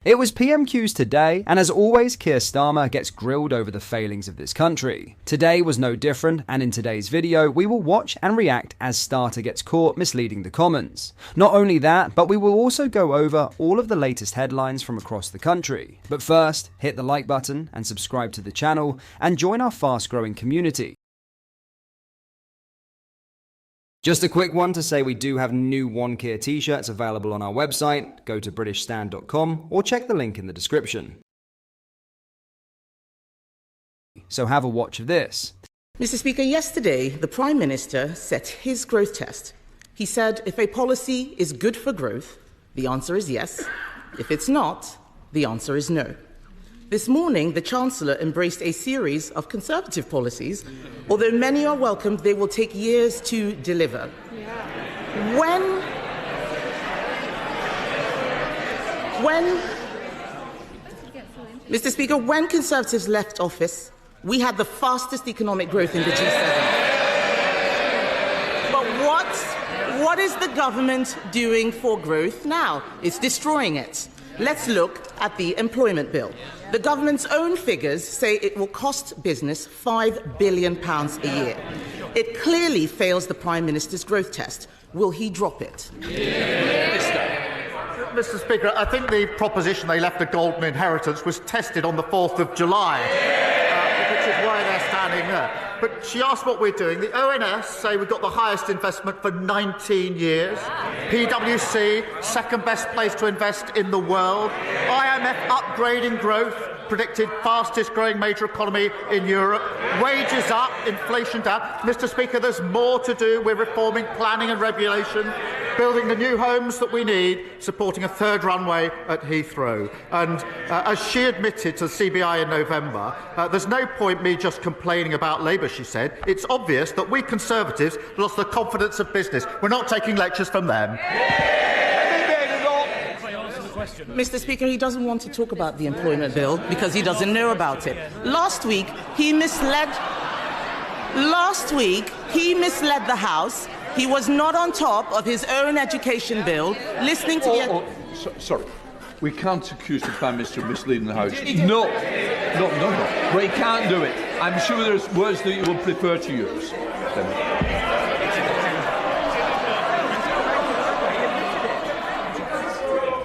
It was PMQs today, and as always, Keir Starmer gets grilled over the failings of this country. Today was no different, and in today's video, we will watch and react as Starmer gets caught misleading the Commons. Not only that, but we will also go over all of the latest headlines from across the country. But first, hit the like button and subscribe to the channel, and join our fast-growing community. Just a quick one to say we do have new One Keir t-shirts available on our website. Go to britishstand.com or check the link in the description. So have a watch of this. Mr. Speaker, yesterday the Prime Minister set his growth test. He said if a policy is good for growth, the answer is yes. If it's not, the answer is no. This morning, the Chancellor embraced a series of Conservative policies. Although many are welcomed, they will take years to deliver. Mr. Speaker, when Conservatives left office, we had the fastest economic growth in the G7. But what is the government doing for growth now? It's destroying it. Let's look at the employment bill. The government's own figures say it will cost business £5 billion a year. It clearly fails the Prime Minister's growth test. Will he drop it? Mr. Speaker, I think the proposition they left a golden inheritance was tested on the 4th of July, which is why they're standing there. But she asked what we're doing. The ONS say we've got the highest investment for 19 years. PwC, second best place to invest in the world. IMF upgrading growth, predicted fastest growing major economy in Europe. Wages up, inflation down. Mr. Speaker, there's more to do. We're reforming planning and regulation, building the new homes that we need, supporting a third runway at Heathrow. And as she admitted to the CBI in November, there's no point me just complaining about Labour, she said. It's obvious that we Conservatives lost the confidence of business. We're not taking lectures from them. Mr. Speaker, he doesn't want to talk about the employment bill because he doesn't know about it. Last week, he misled the House. He was not on top of his own education bill, listening to Sorry. We can't accuse the Prime Minister of misleading the House. No. But he can't do it. I'm sure there's words that you would prefer to use.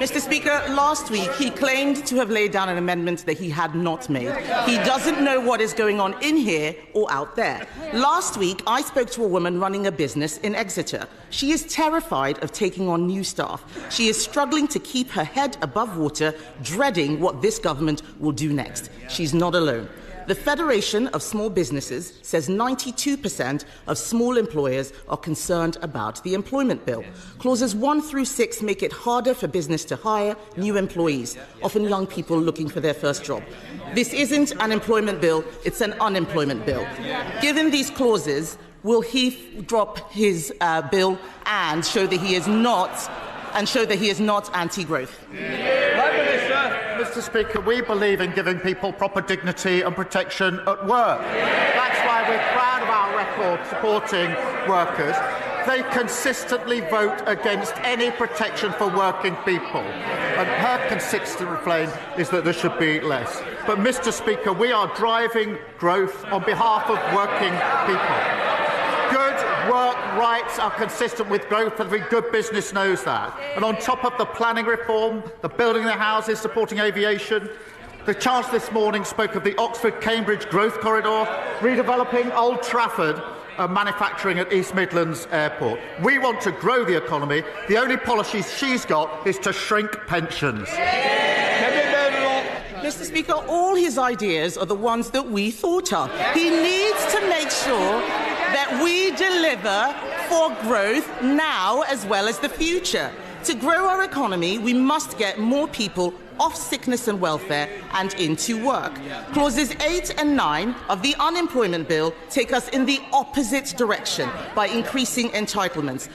Mr. Speaker, last week he claimed to have laid down an amendment that he had not made. He doesn't know what is going on in here or out there. Last week, I spoke to a woman running a business in Exeter. She is terrified of taking on new staff. She is struggling to keep her head above water, dreading what this government will do next. She's not alone. The Federation of Small Businesses says 92% of small employers are concerned about the employment bill. Clauses 1 through 6 make it harder for business to hire new employees, often young people looking for their first job. This isn't an employment bill, it's an unemployment bill. Given these clauses, will he drop his bill and show that he is not anti-growth? Mr. Speaker, we believe in giving people proper dignity and protection at work. That's why we're proud of our record supporting workers. They consistently vote against any protection for working people. And her consistent refrain is that there should be less. But, Mr. Speaker, we are driving growth on behalf of working people. Good work rights are consistent with growth, and every good business knows that. And on top of the planning reform, the building of houses, supporting aviation, the Chancellor this morning spoke of the Oxford-Cambridge growth corridor, redeveloping Old Trafford, and manufacturing at East Midlands Airport. We want to grow the economy. The only policy she's got is to shrink pensions. Mr. Speaker, all his ideas are the ones that we thought of. He needs to make sure that we deliver for growth now as well as the future. To grow our economy, we must get more people off sickness and welfare and into work. Clauses 8 and 9 of the unemployment bill take us in the opposite direction by increasing entitlements.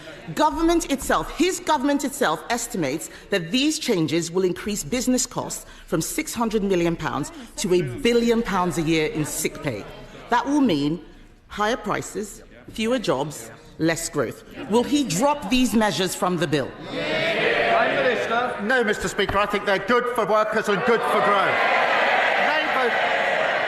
His government itself estimates that these changes will increase business costs from £600 million to £1 billion a year in sick pay. That will mean higher prices, fewer jobs, less growth. Will he drop these measures from the bill? Prime Minister. No, Mr. Speaker, I think they're good for workers and good for growth.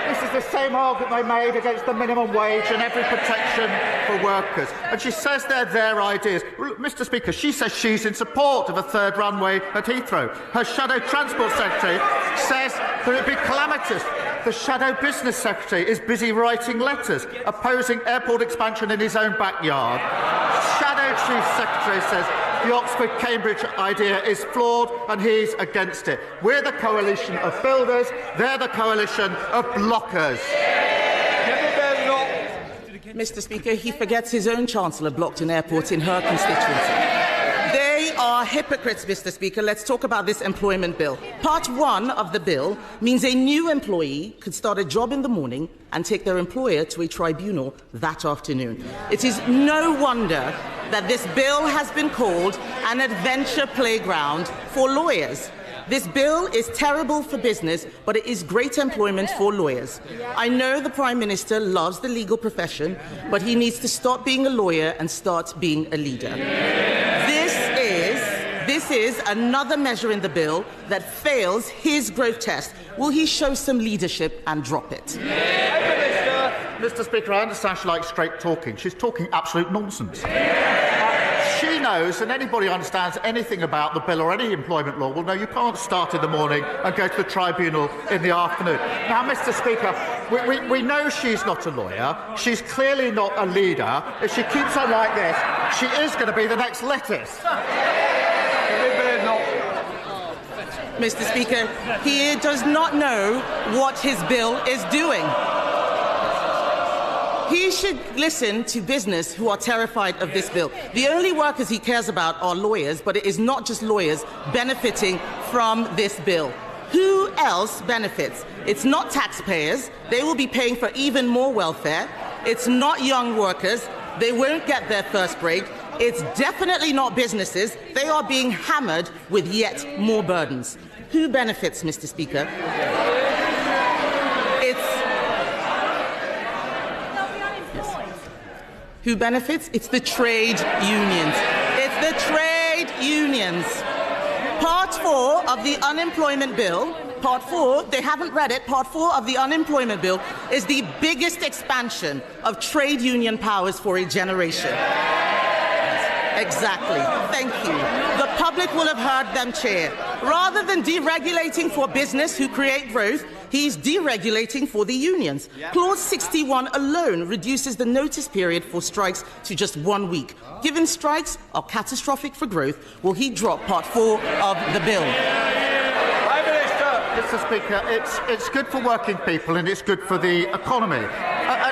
This is the same argument they made against the minimum wage and every protection for workers. And she says they're their ideas. Well, Mr. Speaker, she says she's in support of a third runway at Heathrow. Her shadow transport secretary says that it would be calamitous. The shadow business secretary is busy writing letters opposing airport expansion in his own backyard. Shadow chief secretary says the Oxford-Cambridge idea is flawed and he's against it. We're the coalition of builders, they're the coalition of blockers. Mr. Speaker, he forgets his own Chancellor blocked an airport in her constituency. They are hypocrites, Mr. Speaker. Let's talk about this employment bill. Part 1 of the bill means a new employee could start a job in the morning and take their employer to a tribunal that afternoon. It is no wonder that this bill has been called an adventure playground for lawyers. This bill is terrible for business, but it is great employment for lawyers. I know the Prime Minister loves the legal profession, but he needs to stop being a lawyer and start being a leader. This is another measure in the bill that fails his growth test. Will he show some leadership and drop it? Mr. Speaker, I understand she likes straight talking. She's talking absolute nonsense. She knows, and anybody who understands anything about the bill or any employment law will know you can't start in the morning and go to the tribunal in the afternoon. Now, Mr. Speaker, we know she's not a lawyer. She's clearly not a leader. If she keeps on like this, she is going to be the next lettuce. Mr. Speaker, he does not know what his bill is doing. He should listen to business who are terrified of this bill. The only workers he cares about are lawyers, but it is not just lawyers benefiting from this bill. Who else benefits? It's not taxpayers. They will be paying for even more welfare. It's not young workers. They won't get their first break. It's definitely not businesses. They are being hammered with yet more burdens. Who benefits, Mr. Speaker? Who benefits? It's the trade unions. It's the trade unions. Part 4 of the unemployment bill, Part 4, they haven't read it, Part 4 of the unemployment bill is the biggest expansion of trade union powers for a generation. Exactly. Thank you. The public will have heard them cheer. Rather than deregulating for business who create growth, he's deregulating for the unions. Clause 61 alone reduces the notice period for strikes to just 1 week. Given strikes are catastrophic for growth, will he drop Part 4 of the bill? Prime Minister. Mr. Speaker, it's good for working people and it's good for the economy.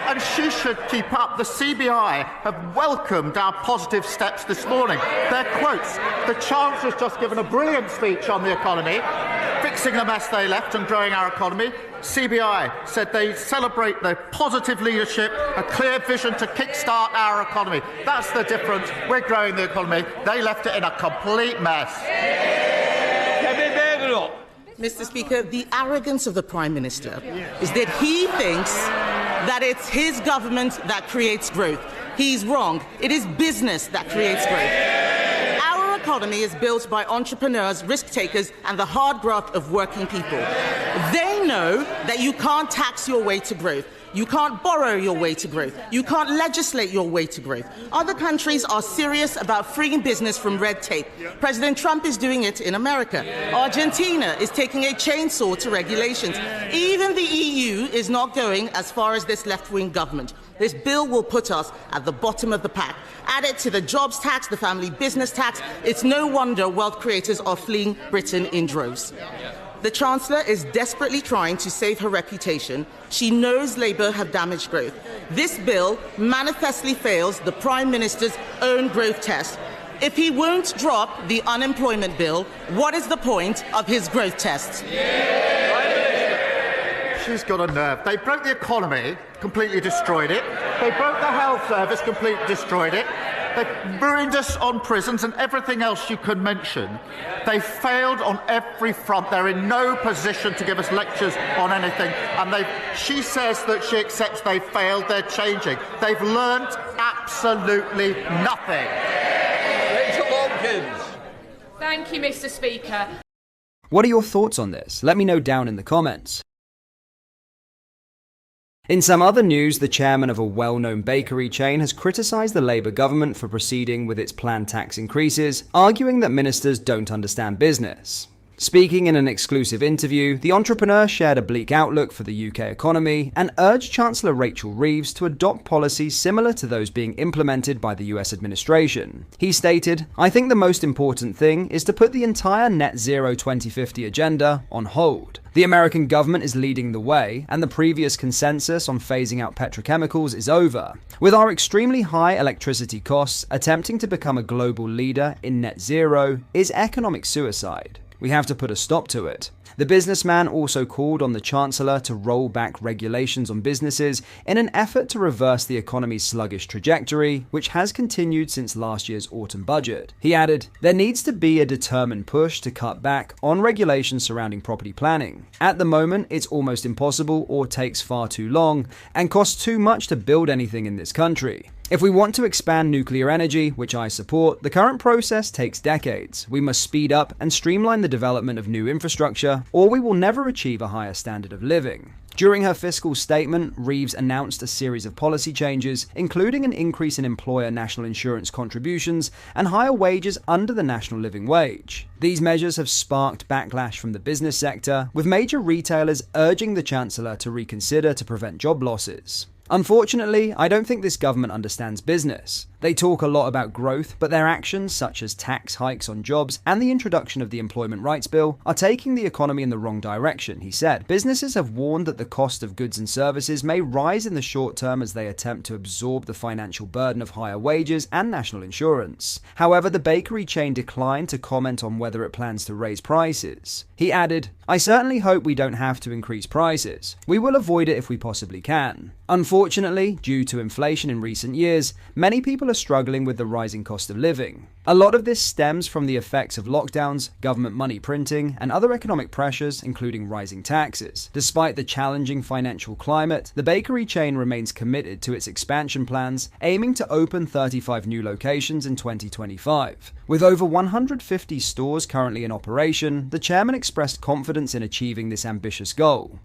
And she should keep up. The CBI have welcomed our positive steps this morning. Their quotes. The Chancellor's just given a brilliant speech on the economy, fixing the mess they left and growing our economy. CBI said they celebrate their positive leadership, a clear vision to kickstart our economy. That's the difference. We're growing the economy. They left it in a complete mess. Mr. Speaker, the arrogance of the Prime Minister is that he thinks that it's his government that creates growth. He's wrong. It is business that creates growth. Our economy is built by entrepreneurs, risk takers, and the hard graft of working people. They know that you can't tax your way to growth. You can't borrow your way to growth. You can't legislate your way to growth. Other countries are serious about freeing business from red tape. President Trump is doing it in America. Argentina is taking a chainsaw to regulations. Even the EU is not going as far as this left-wing government. This bill will put us at the bottom of the pack. Add it to the jobs tax, the family business tax. It's no wonder wealth creators are fleeing Britain in droves. The Chancellor is desperately trying to save her reputation. She knows Labour have damaged growth. This bill manifestly fails the Prime Minister's own growth test. If he won't drop the unemployment bill, what is the point of his growth test? She's got a nerve. They broke the economy, completely destroyed it. They broke the health service, completely destroyed it. They've ruined us on prisons and everything else you can mention. They failed on every front. They're in no position to give us lectures on anything. And she says that she accepts they failed. They're changing. They've learnt absolutely nothing. Rachel Hopkins. Thank you, Mr. Speaker. What are your thoughts on this? Let me know down in the comments. In some other news, the chairman of a well-known bakery chain has criticised the Labour government for proceeding with its planned tax increases, arguing that ministers don't understand business. Speaking in an exclusive interview, the entrepreneur shared a bleak outlook for the UK economy and urged Chancellor Rachel Reeves to adopt policies similar to those being implemented by the US administration. He stated, "I think the most important thing is to put the entire net zero 2050 agenda on hold. The American government is leading the way, and the previous consensus on phasing out petrochemicals is over. With our extremely high electricity costs, attempting to become a global leader in net zero is economic suicide. We have to put a stop to it." The businessman also called on the Chancellor to roll back regulations on businesses in an effort to reverse the economy's sluggish trajectory, which has continued since last year's autumn budget. He added, "There needs to be a determined push to cut back on regulations surrounding property planning. At the moment, it's almost impossible or takes far too long and costs too much to build anything in this country. If we want to expand nuclear energy, which I support, the current process takes decades. We must speed up and streamline the development of new infrastructure, or we will never achieve a higher standard of living." During her fiscal statement, Reeves announced a series of policy changes, including an increase in employer national insurance contributions and higher wages under the national living wage. These measures have sparked backlash from the business sector, with major retailers urging the Chancellor to reconsider to prevent job losses. Unfortunately, I don't think this government understands business. They talk a lot about growth, but their actions, such as tax hikes on jobs and the introduction of the Employment Rights Bill, are taking the economy in the wrong direction, he said. Businesses have warned that the cost of goods and services may rise in the short term as they attempt to absorb the financial burden of higher wages and national insurance. However, the bakery chain declined to comment on whether it plans to raise prices. He added, "I certainly hope we don't have to increase prices. We will avoid it if we possibly can. Unfortunately, due to inflation in recent years, many people are struggling with the rising cost of living. A lot of this stems from the effects of lockdowns, government money printing, and other economic pressures, including rising taxes. Despite the challenging financial climate, the bakery chain remains committed to its expansion plans, aiming to open 35 new locations in 2025. With over 150 stores currently in operation, the chairman expressed confidence in achieving this ambitious goal.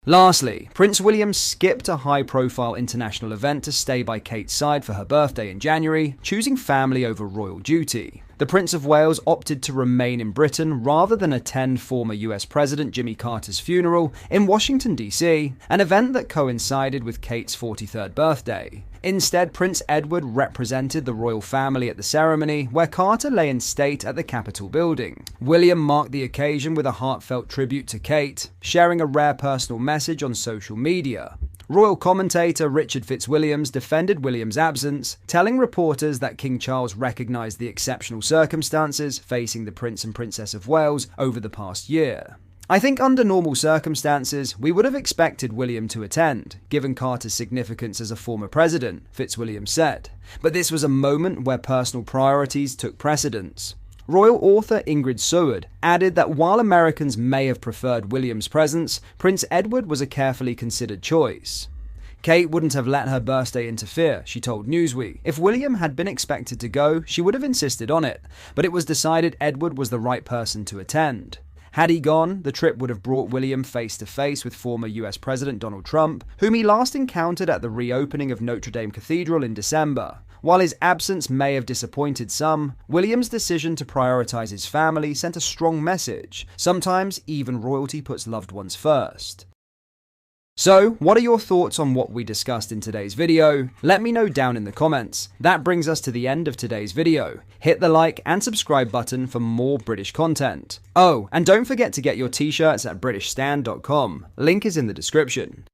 Lastly, Prince William skipped a high-profile international event to stay by Kate's side for her birthday in January, choosing family over royal duty. The Prince of Wales opted to remain in Britain rather than attend former US President Jimmy Carter's funeral in Washington, D.C., an event that coincided with Kate's 43rd birthday. Instead, Prince Edward represented the royal family at the ceremony, where Carter lay in state at the Capitol building. William marked the occasion with a heartfelt tribute to Kate, sharing a rare personal message on social media. Royal commentator Richard Fitzwilliams defended William's absence, telling reporters that King Charles recognised the exceptional circumstances facing the Prince and Princess of Wales over the past year. "I think under normal circumstances, we would have expected William to attend, given Carter's significance as a former president," Fitzwilliams said. "But this was a moment where personal priorities took precedence." Royal author Ingrid Seward added that while Americans may have preferred William's presence, Prince Edward was a carefully considered choice. Kate wouldn't have let her birthday interfere, she told Newsweek. If William had been expected to go, she would have insisted on it, but it was decided Edward was the right person to attend. Had he gone, the trip would have brought William face to face with former US President Donald Trump, whom he last encountered at the reopening of Notre Dame Cathedral in December. While his absence may have disappointed some, William's decision to prioritize his family sent a strong message. Sometimes even royalty puts loved ones first. So, what are your thoughts on what we discussed in today's video? Let me know down in the comments. That brings us to the end of today's video. Hit the like and subscribe button for more British content. Oh, and don't forget to get your t-shirts at BritishStand.com. Link is in the description.